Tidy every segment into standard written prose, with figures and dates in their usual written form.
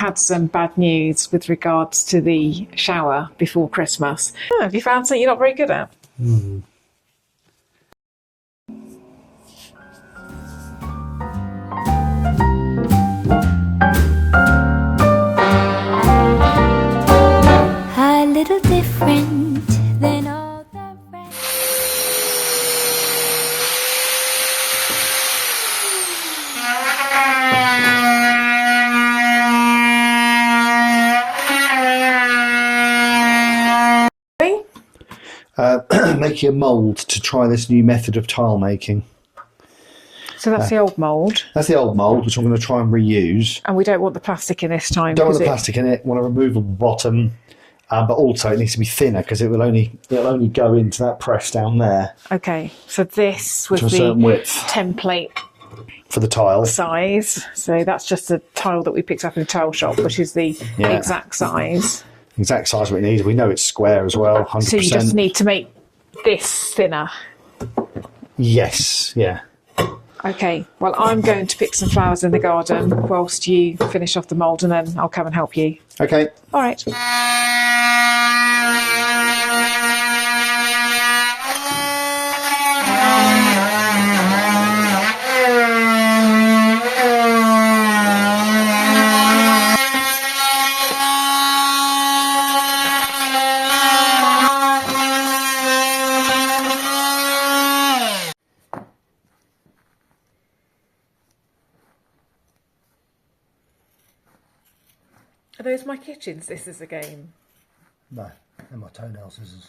Had some bad news with regards to the shower before Christmas. Oh, have you found something you're not very good at? A little different than all the rest. Making a mould to try this new method of tile making. So that's the old mould. That's the old mould, which I'm going to try and reuse. And we don't want the plastic in this time. Don't want the plastic in it. Want a removable bottom, but also it needs to be thinner because it'll only go into that press down there. Okay, so this was to a the certain width template for the tile size. So that's just a tile that we picked up in a tile shop, which is the exact size. Exact size what it needs. We know it's square as well. 100%. So you just need to make this thinner. Yes. Yeah. Okay, well, I'm going to pick some flowers in the garden whilst you finish off the mould, and then I'll come and help you. Okay. All right. Are those my kitchen scissors again? No, they're my toenail scissors.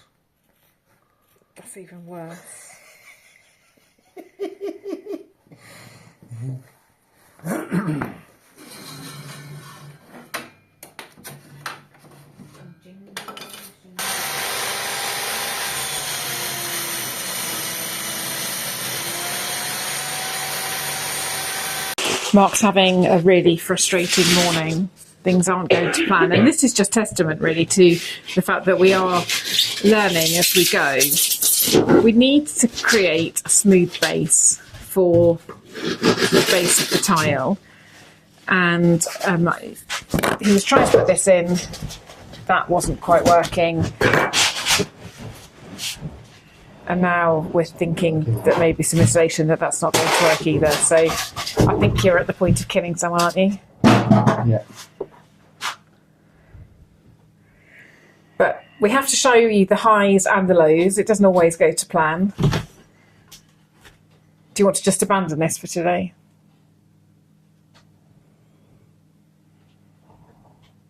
That's even worse. Mark's having a really frustrating morning. Things aren't going to plan, and this is just testament really to the fact that we are learning as we go. We need to create a smooth base for the base of the tile, and he was trying to put this in, that wasn't quite working, and now we're thinking that maybe some insulation, that's not going to work either. So I think you're at the point of killing someone, aren't you? Yeah. But we have to show you the highs and the lows. It doesn't always go to plan. Do you want to just abandon this for today?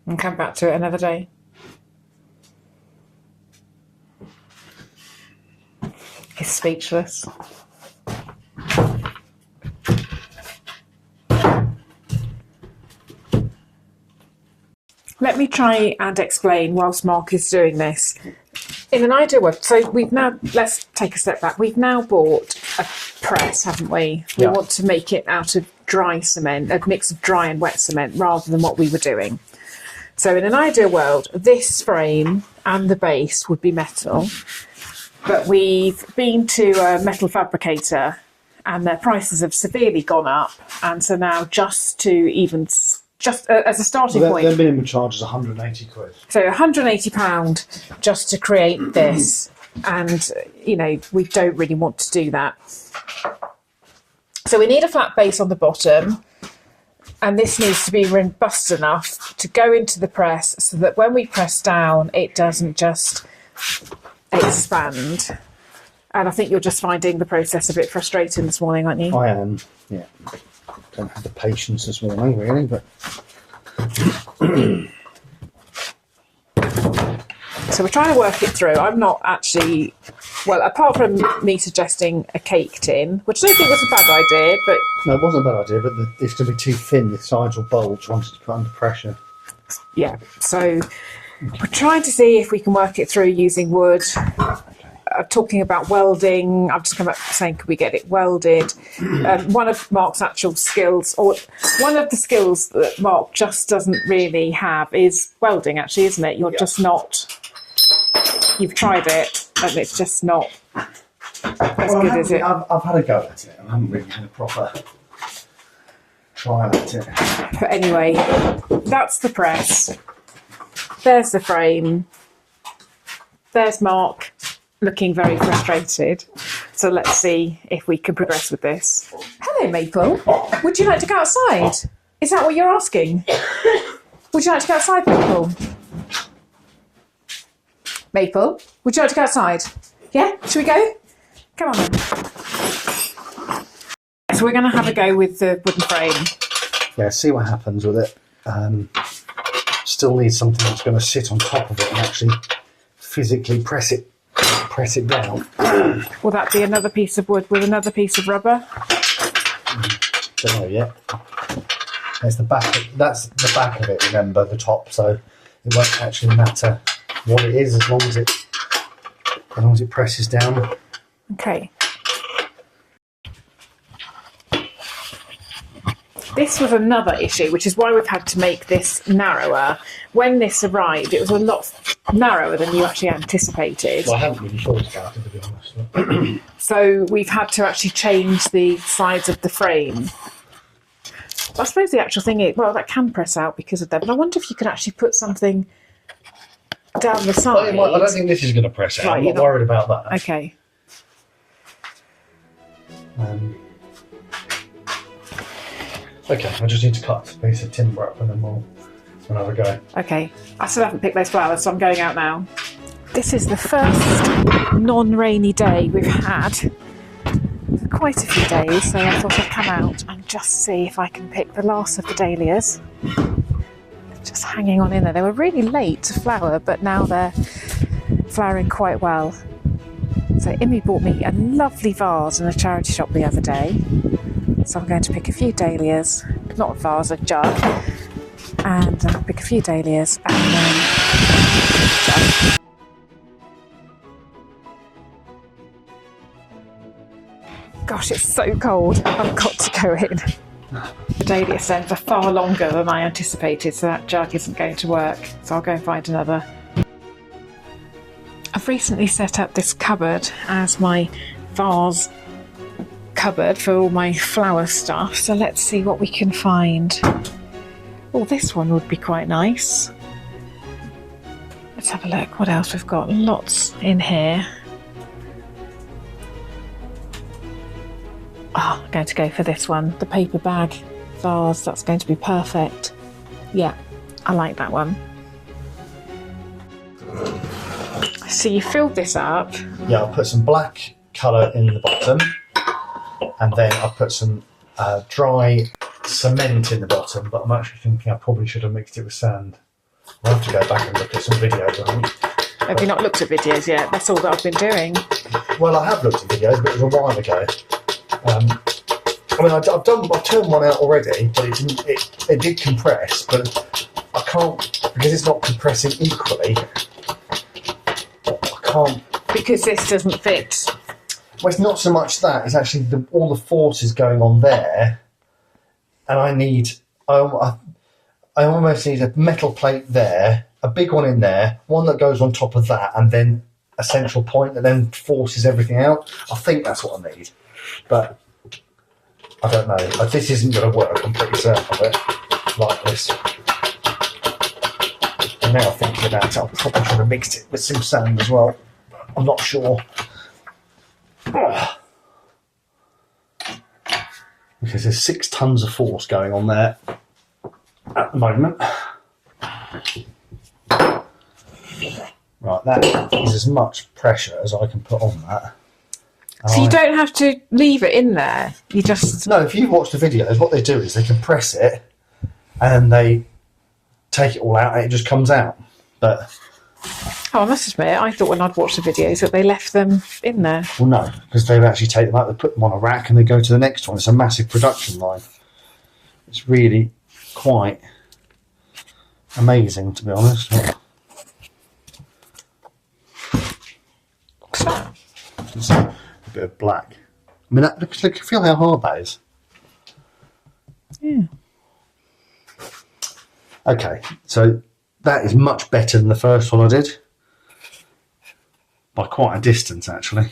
And come back to it another day? He's speechless. Let me try and explain whilst Mark is doing this. In an ideal world, so let's take a step back. We've now bought a press, haven't we? We want to make it out of dry cement, a mix of dry and wet cement, rather than what we were doing. So in an ideal world, this frame and the base would be metal, but we've been to a metal fabricator and their prices have severely gone up, and so now just as a starting point. Their minimum charge is 180 quid. So £180 just to create this, and we don't really want to do that. So we need a flat base on the bottom, and this needs to be robust enough to go into the press so that when we press down, it doesn't just expand. And I think you're just finding the process a bit frustrating this morning, aren't you? I am, yeah. Don't have the patience this morning, really, but... So we're trying to work it through. I'm not actually... Well, apart from me suggesting a cake tin, which I don't think was a bad idea, but... No, it wasn't a bad idea, but it's going to be too thin. The sides will bulge once it's put under pressure. Yeah, so we're trying to see if we can work it through using wood. Talking about welding, I've just come up saying, could we get it welded? One of Mark's actual skills, or one of the skills that Mark just doesn't really have, is welding, actually, isn't it? You're just not... You've tried it, and it's just not as good as it. I've had a go at it, and I haven't really had a proper try at it. But anyway, that's the press. There's the frame. There's Mark looking very frustrated. So let's see if we can progress with this. Hello, Maple. Would you like to go outside? Is that what you're asking? Would you like to go outside, Maple? Maple, would you like to go outside? Yeah? Should we go? Come on then. So we're going to have a go with the wooden frame. Yeah, see what happens with it. Still need something that's going to sit on top of it and actually physically press it down. Will that be another piece of wood with another piece of rubber? Don't know yet. There's the back. That's the back of it. Remember, the top, so it won't actually matter what it is as long as it presses down. Okay. This was another issue, which is why we've had to make this narrower. When this arrived, it was a lot narrower than you actually anticipated. Well, I haven't really thought about it, to be honest. So we've had to actually change the size of the frame. I suppose the actual thing is, well, that can press out because of that, but I wonder if you could actually put something down the side. I don't think this is going to press out. Right, I'm not worried about that. Okay. Okay, I just need to cut a piece of timber up and then we'll have a go. Okay. I still haven't picked those flowers, so I'm going out now. This is the first non-rainy day we've had for quite a few days, so I thought I'd come out and just see if I can pick the last of the dahlias. Just hanging on in there. They were really late to flower, but now they're flowering quite well. So Imi bought me a lovely vase in a charity shop the other day. So I'm going to pick a few dahlias, not a vase, a jug, and pick a few dahlias and then jug. Gosh, it's so cold. I've got to go in. The dahlia stems are far longer than I anticipated, so that jug isn't going to work. So I'll go and find another. I've recently set up this cupboard as my vase cupboard for all my flower stuff, so let's see what we can find. Oh, this one would be quite nice. Let's have a look what else we've got. Lots in here. Oh, I'm going to go for this one, the paper bag vase. That's going to be perfect. Yeah, I like that one. So you filled this up. Yeah, I'll put some black colour in the bottom, and then I'll put some dry cement in the bottom, but I'm actually thinking I probably should have mixed it with sand. I'll have to go back and look at some videos, I think. Have you not looked at videos yet? That's all that I've been doing. Well, I have looked at videos, but it was a while ago. I mean, I've turned one out already, but it did compress, but I can't, because it's not compressing equally, I can't. Because this doesn't fit. Well, it's not so much that, it's actually all the forces going on there, and I almost need a metal plate there, a big one in there, one that goes on top of that, and then a central point that then forces everything out. I think that's what I need, but I don't know. This isn't going to work, I'm pretty certain of it, like this. And now thinking about it, I probably should have mixed it with some sand as well. I'm not sure. Because there's 6 tons of force going on there at the moment. Right, that is as much pressure as I can put on that. So you don't have to leave it in there. You just... No, if you watch the videos, what they do is they compress it and they take it all out and it just comes out. But Oh, I must admit, I thought when I'd watched the videos that they left them in there. well, no, because they actually take them out, they put them on a rack and they go to the next one. It's a massive production line. It's really quite amazing, to be honest. What's that? It's a bit of black. I mean, look, feel how hard that is. Yeah. Okay, so that is much better than the first one I did. By quite a distance, actually.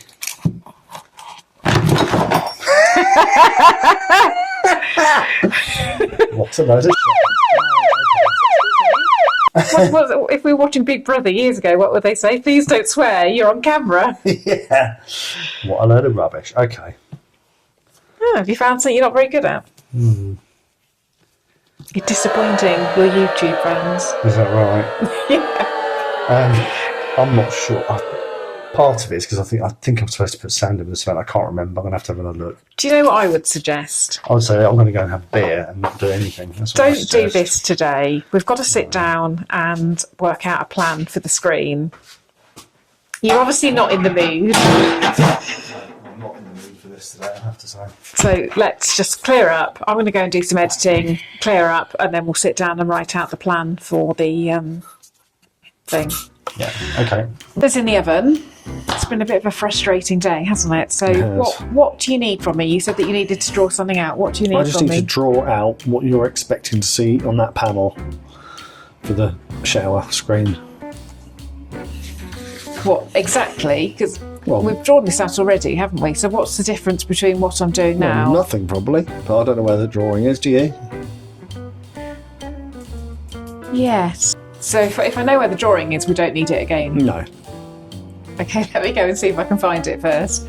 Sometimes it's If we were watching Big Brother years ago, what would they say? Please don't swear, you're on camera. yeah. What a load of rubbish. Okay. Oh, have you found something you're not very good at? You're disappointing your YouTube friends. Is that right? Yeah. I'm not sure. Part of it is because I think I'm supposed to put sand in the cement. I can't remember. I'm going to have another look. Do you know what I would suggest? I would say I'm going to go and have a beer and not do anything. That's what I Don't do suggest. this today. We've got to sit down and work out a plan for the screen. You're obviously not in the mood. I'm not in the mood for this today, I have to say. So let's just clear up. I'm going to go and do some editing, clear up, and then we'll sit down and write out the plan for the thing. Yeah, okay. There's in the oven. It's been a bit of a frustrating day, hasn't it? So It has. what do you need from me? You said that you needed to draw something out. What do you need I just from need to me? draw out what you're expecting to see on that panel for the shower screen. What exactly? Because Well- we've drawn this out already, haven't we? So what's the difference between what I'm doing now? Well, nothing probably, but I don't know where the drawing is, do you? Yes. So if I know where the drawing is, we don't need it again. No. Okay, let me go and see if I can find it first.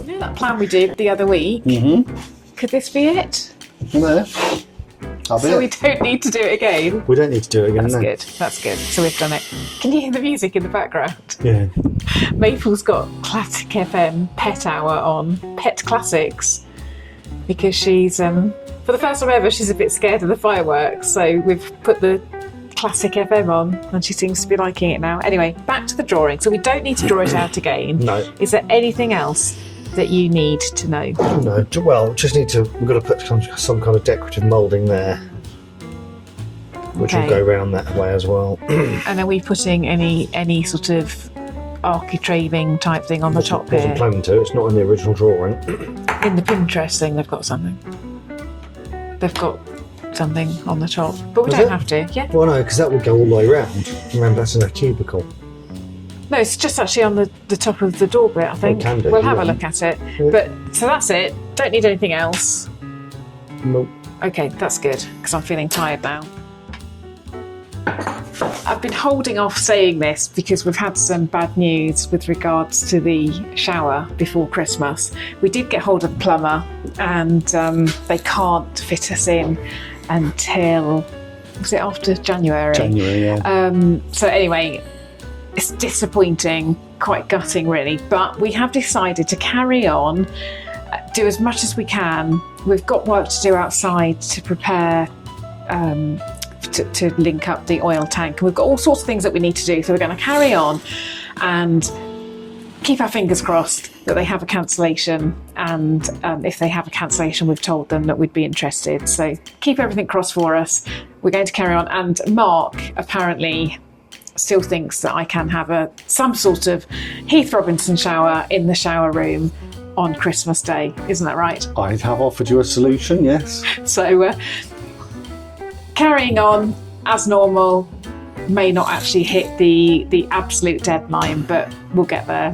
You know that plan we did the other week? Mm-hmm. Could this be it? There. I'll be So we it. don't need to do it again. We don't need to do it again, That's no. good. That's good. So we've done it. Can you hear the music in the background? Yeah. Maple's got Classic FM Pet Hour on, Pet Classics, because she's for the first time ever she's a bit scared of the fireworks. So we've put the Classic FM on, and she seems to be liking it now. Anyway, back to the drawing. So we don't need to draw it out again. No. Is there anything else that you need to know? No, well, just need to, we've got to put some kind of decorative moulding there, which will Okay. go round that way as well. And are we putting any sort of architrave type thing on the top Wasn't here? planning to, it's not in the original drawing. In the Pinterest thing, they've got something. They've got something on the top, but we Is don't it? have to. Yeah. Well, no, because that would go all the way round. Remember, that's in a cubicle. No, it's just actually on the top of the door bit, I think. can do, We'll have yeah. a look at it. Yeah. But so that's it. Don't need anything else. Nope. Okay, that's good, because I'm feeling tired now. I've been holding off saying this because we've had some bad news with regards to the shower before Christmas. We did get hold of the plumber, and they can't fit us in until, was it after January? January, yeah. So anyway, it's disappointing, quite gutting really, but we have decided to carry on, do as much as we can. We've got work to do outside to prepare to link up the oil tank. We've got all sorts of things that we need to do, so we're going to carry on and keep our fingers crossed that they have a cancellation, and if they have a cancellation, we've told them that we'd be interested, so keep everything crossed for us. We're going to carry on, and Mark apparently still thinks that I can have some sort of Heath Robinson shower in the shower room on Christmas Day. Isn't that right? I have offered you a solution, yes. So carrying on as normal, may not actually hit the absolute deadline, but we'll get there.